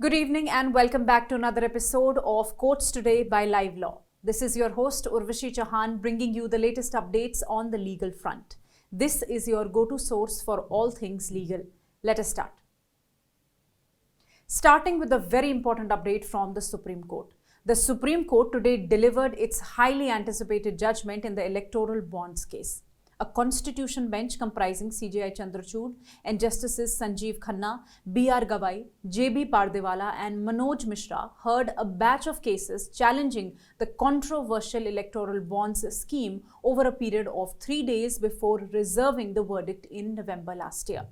Good evening and welcome back to another episode of Courts Today by Livelaw. This is your host Urvashi Chauhan bringing you the latest updates on the legal front. This is your go-to source for all things legal. Let us start. Starting with a very important update from the Supreme Court. The Supreme Court today delivered its highly anticipated judgment in the electoral bonds case. A constitution bench comprising CJI Chandrachud and Justices Sanjeev Khanna, B.R. Gavai, J.B. Pardewala and Manoj Mishra heard a batch of cases challenging the controversial electoral bonds scheme over a period of 3 days before reserving the verdict in November last year.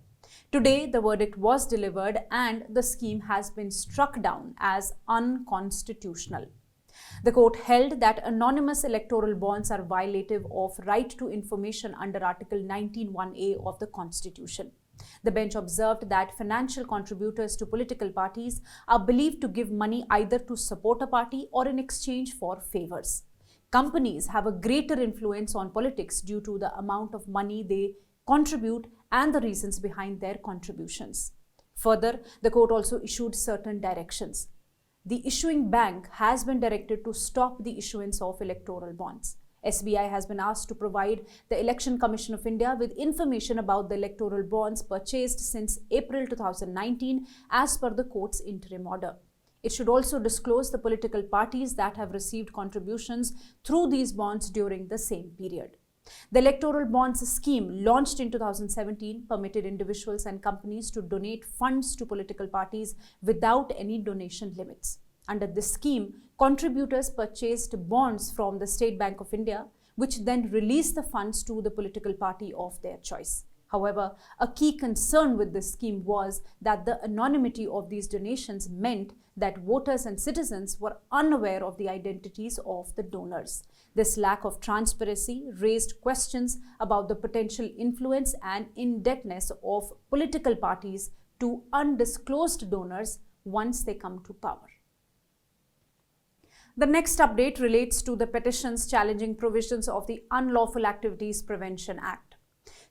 Today, the verdict was delivered and the scheme has been struck down as unconstitutional. The court held that anonymous electoral bonds are violative of right to information under Article 19(1)(a) of the Constitution. The bench observed that financial contributors to political parties are believed to give money either to support a party or in exchange for favors. Companies have a greater influence on politics due to the amount of money they contribute and the reasons behind their contributions. Further, the court also issued certain directions. The issuing bank has been directed to stop the issuance of electoral bonds. SBI has been asked to provide the Election Commission of India with information about the electoral bonds purchased since April 2019 as per the court's interim order. It should also disclose the political parties that have received contributions through these bonds during the same period. The electoral bonds scheme, launched in 2017, permitted individuals and companies to donate funds to political parties without any donation limits. Under this scheme, contributors purchased bonds from the State Bank of India, which then released the funds to the political party of their choice. However, a key concern with this scheme was that the anonymity of these donations meant that voters and citizens were unaware of the identities of the donors. This lack of transparency raised questions about the potential influence and indebtedness of political parties to undisclosed donors once they come to power. The next update relates to the petitions challenging provisions of the Unlawful Activities Prevention Act.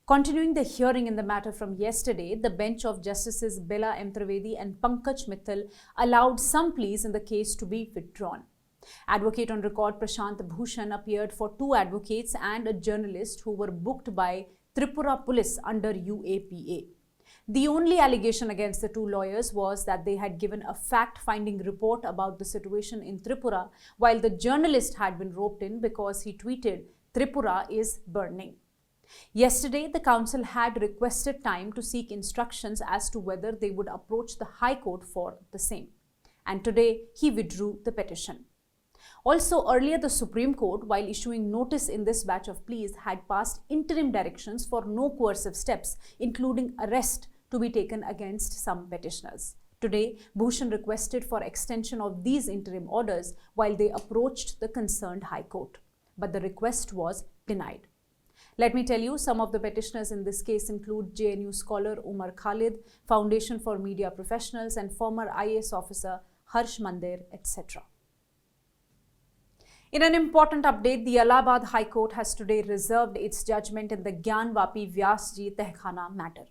Continuing the hearing in the matter from yesterday, the bench of Justices Bela M. Trivedi and Pankaj Mittal allowed some pleas in the case to be withdrawn. Advocate on record Prashant Bhushan appeared for 2 advocates and a journalist who were booked by Tripura Police under UAPA. The only allegation against the 2 lawyers was that they had given a fact-finding report about the situation in Tripura, while the journalist had been roped in because he tweeted, "Tripura is burning." Yesterday, the council had requested time to seek instructions as to whether they would approach the High Court for the same. And today, he withdrew the petition. Also, earlier the Supreme Court, while issuing notice in this batch of pleas, had passed interim directions for no coercive steps, including arrest, to be taken against some petitioners. Today, Bhushan requested for extension of these interim orders while they approached the concerned High Court. But the request was denied. Let me tell you, some of the petitioners in this case include JNU scholar Umar Khalid, Foundation for Media Professionals and former IAS officer Harsh Mandir, etc. In an important update, the Allahabad High Court has today reserved its judgment in the Gyanvapi Vyasji Tehkhana matter.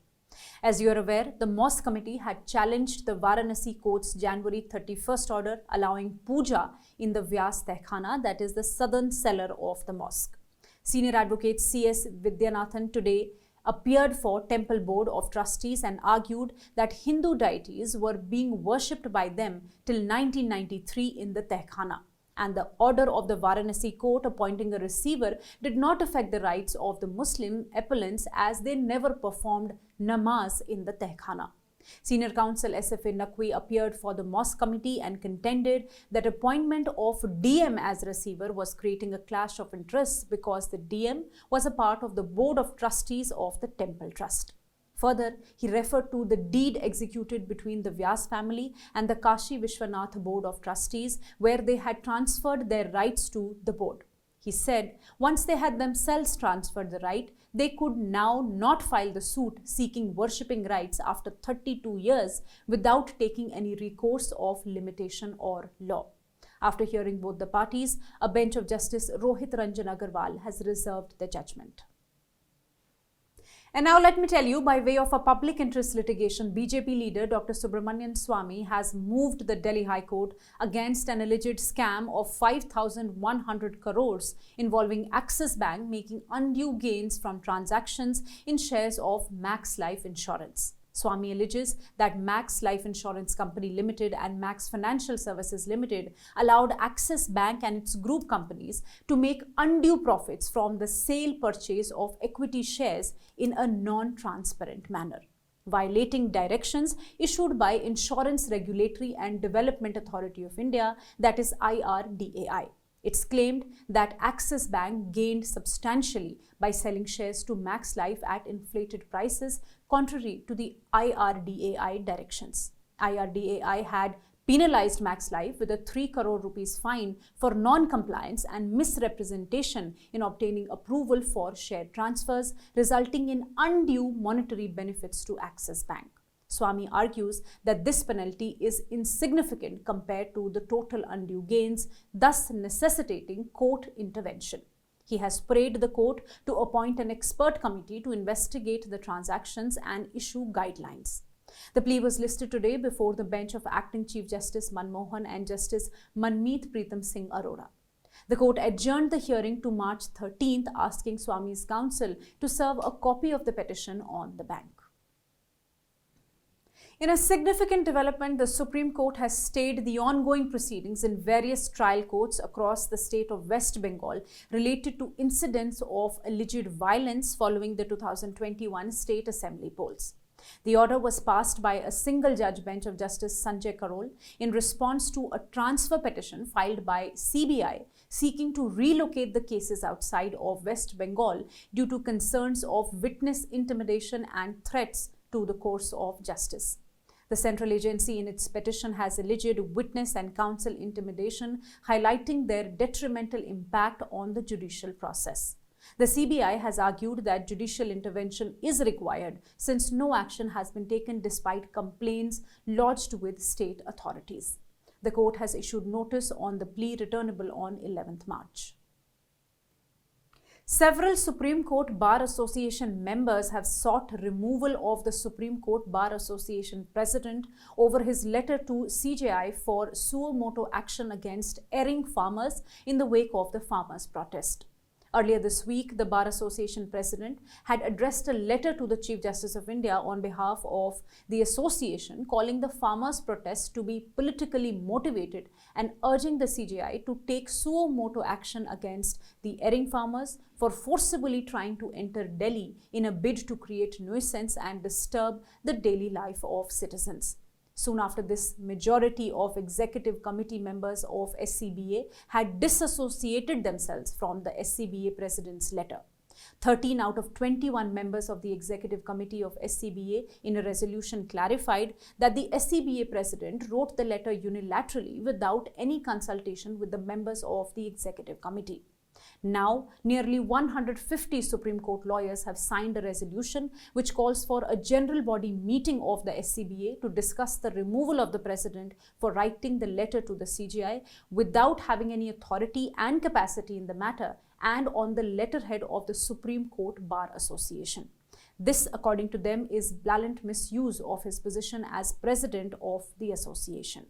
As you are aware, the Mosque Committee had challenged the Varanasi Court's January 31st order allowing puja in the Vyas Tehkhana, that is the southern cellar of the mosque. Senior advocate C.S. Vidyanathan today appeared for Temple Board of Trustees and argued that Hindu deities were being worshipped by them till 1993 in the Tehkhana. And the order of the Varanasi court appointing a receiver did not affect the rights of the Muslim appellants as they never performed namaz in the Tehkhana. Senior counsel S.F.A. Naqvi appeared for the Mosque Committee and contended that appointment of DM as receiver was creating a clash of interests because the DM was a part of the Board of Trustees of the Temple Trust. Further, he referred to the deed executed between the Vyas family and the Kashi Vishwanath Board of Trustees, where they had transferred their rights to the board. He said once they had themselves transferred the right, they could now not file the suit seeking worshipping rights after 32 years without taking any recourse of limitation or law. After hearing both the parties, a bench of Justice Rohit Ranjan Agarwal has reserved the judgment. And now let me tell you, by way of a public interest litigation, BJP leader Dr. Subramanian Swamy has moved the Delhi High Court against an alleged scam of 5,100 crores involving Axis Bank making undue gains from transactions in shares of Max Life Insurance. Swamy alleges that Max Life Insurance Company Limited and Max Financial Services Limited allowed Axis Bank and its group companies to make undue profits from the sale purchase of equity shares in a non-transparent manner, violating directions issued by Insurance Regulatory and Development Authority of India, that is IRDAI. It's claimed that Axis Bank gained substantially by selling shares to Max Life at inflated prices, contrary to the IRDAI directions. IRDAI had penalized Max Life with a 3 crore rupees fine for non-compliance and misrepresentation in obtaining approval for share transfers, resulting in undue monetary benefits to Axis Bank. Swamy argues that this penalty is insignificant compared to the total undue gains, thus necessitating court intervention. He has prayed the court to appoint an expert committee to investigate the transactions and issue guidelines. The plea was listed today before the bench of Acting Chief Justice Manmohan and Justice Manmeet Preetham Singh Arora. The court adjourned the hearing to March 13th, asking Swamy's counsel to serve a copy of the petition on the bank. In a significant development, the Supreme Court has stayed the ongoing proceedings in various trial courts across the state of West Bengal related to incidents of alleged violence following the 2021 State Assembly polls. The order was passed by a single judge bench of Justice Sanjay Karol in response to a transfer petition filed by CBI seeking to relocate the cases outside of West Bengal due to concerns of witness intimidation and threats to the course of justice. The central agency in its petition has alleged witness and counsel intimidation, highlighting their detrimental impact on the judicial process. The CBI has argued that judicial intervention is required since no action has been taken despite complaints lodged with state authorities. The court has issued notice on the plea returnable on 11th March. Several Supreme Court Bar Association members have sought removal of the Supreme Court Bar Association president over his letter to CJI for suo motu action against erring farmers in the wake of the farmers' protest. Earlier this week, the Bar Association president had addressed a letter to the Chief Justice of India on behalf of the association, calling the farmers' protest to be politically motivated and urging the CJI to take suo motu action against the erring farmers for forcibly trying to enter Delhi in a bid to create nuisance and disturb the daily life of citizens. Soon after this, majority of executive committee members of SCBA had disassociated themselves from the SCBA president's letter. 13 out of 21 members of the executive committee of SCBA in a resolution clarified that the SCBA president wrote the letter unilaterally without any consultation with the members of the executive committee. Now, nearly 150 Supreme Court lawyers have signed a resolution which calls for a general body meeting of the SCBA to discuss the removal of the president for writing the letter to the CJI without having any authority and capacity in the matter and on the letterhead of the Supreme Court Bar Association. This, according to them, is blatant misuse of his position as president of the association.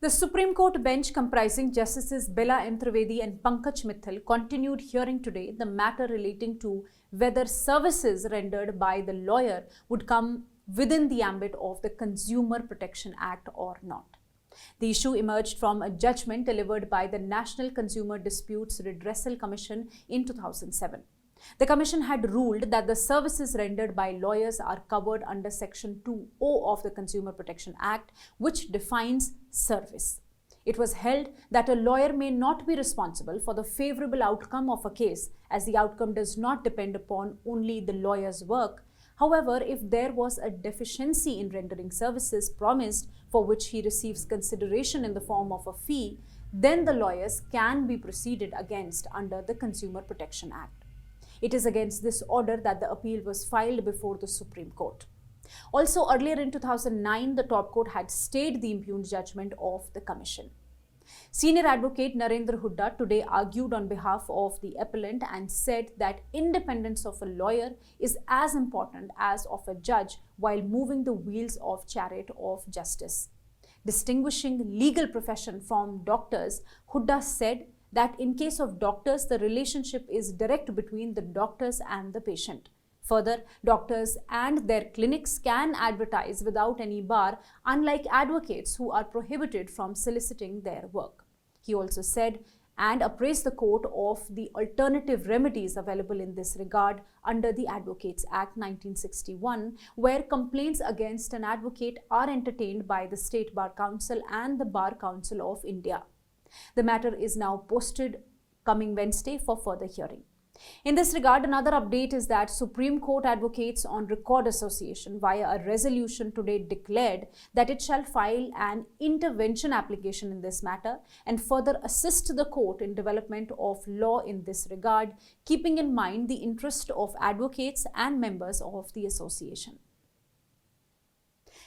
The Supreme Court bench comprising Justices Bela M. Trivedi and Pankaj Mittal continued hearing today the matter relating to whether services rendered by the lawyer would come within the ambit of the Consumer Protection Act or not. The issue emerged from a judgment delivered by the National Consumer Disputes Redressal Commission in 2007. The Commission had ruled that the services rendered by lawyers are covered under Section 2O of the Consumer Protection Act, which defines service. It was held that a lawyer may not be responsible for the favorable outcome of a case, as the outcome does not depend upon only the lawyer's work. However, if there was a deficiency in rendering services promised for which he receives consideration in the form of a fee, then the lawyers can be proceeded against under the Consumer Protection Act. It is against this order that the appeal was filed before the Supreme Court. Also, earlier in 2009, the top court had stayed the impugned judgment of the Commission. Senior advocate Narendra Hooda today argued on behalf of the appellant and said that independence of a lawyer is as important as of a judge while moving the wheels of chariot of justice. Distinguishing legal profession from doctors, Hooda said that in case of doctors, the relationship is direct between the doctors and the patient. Further, doctors and their clinics can advertise without any bar, unlike advocates who are prohibited from soliciting their work. He also said and appraised the court of the alternative remedies available in this regard under the Advocates Act 1961, where complaints against an advocate are entertained by the State Bar Council and the Bar Council of India. The matter is now posted coming Wednesday for further hearing. In this regard, another update is that Supreme Court Advocates on Record Association via a resolution today declared that it shall file an intervention application in this matter and further assist the court in development of law in this regard, keeping in mind the interest of advocates and members of the association.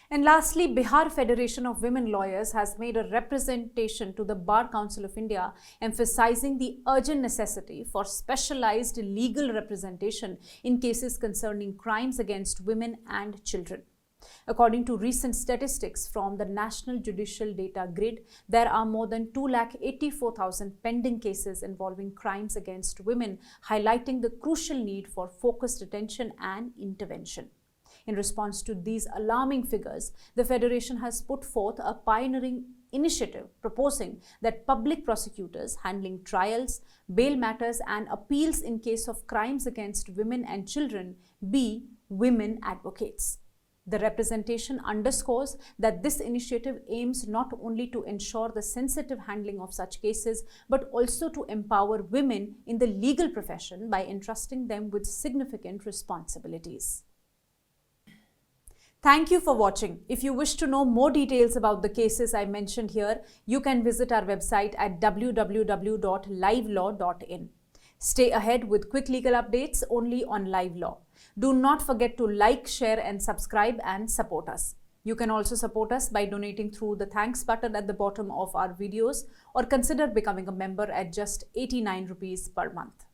And lastly, Bihar Federation of Women Lawyers has made a representation to the Bar Council of India emphasizing the urgent necessity for specialized legal representation in cases concerning crimes against women and children. According to recent statistics from the National Judicial Data Grid, there are more than 284,000 pending cases involving crimes against women, highlighting the crucial need for focused attention and intervention. In response to these alarming figures, the Federation has put forth a pioneering initiative proposing that public prosecutors handling trials, bail matters and appeals in case of crimes against women and children be women advocates. The representation underscores that this initiative aims not only to ensure the sensitive handling of such cases, but also to empower women in the legal profession by entrusting them with significant responsibilities. Thank you for watching. If you wish to know more details about the cases I mentioned here, you can visit our website at www.livelaw.in. Stay ahead with quick legal updates only on Live Law. Do not forget to like, share and subscribe and support us. You can also support us by donating through the thanks button at the bottom of our videos or consider becoming a member at just 89 rupees per month.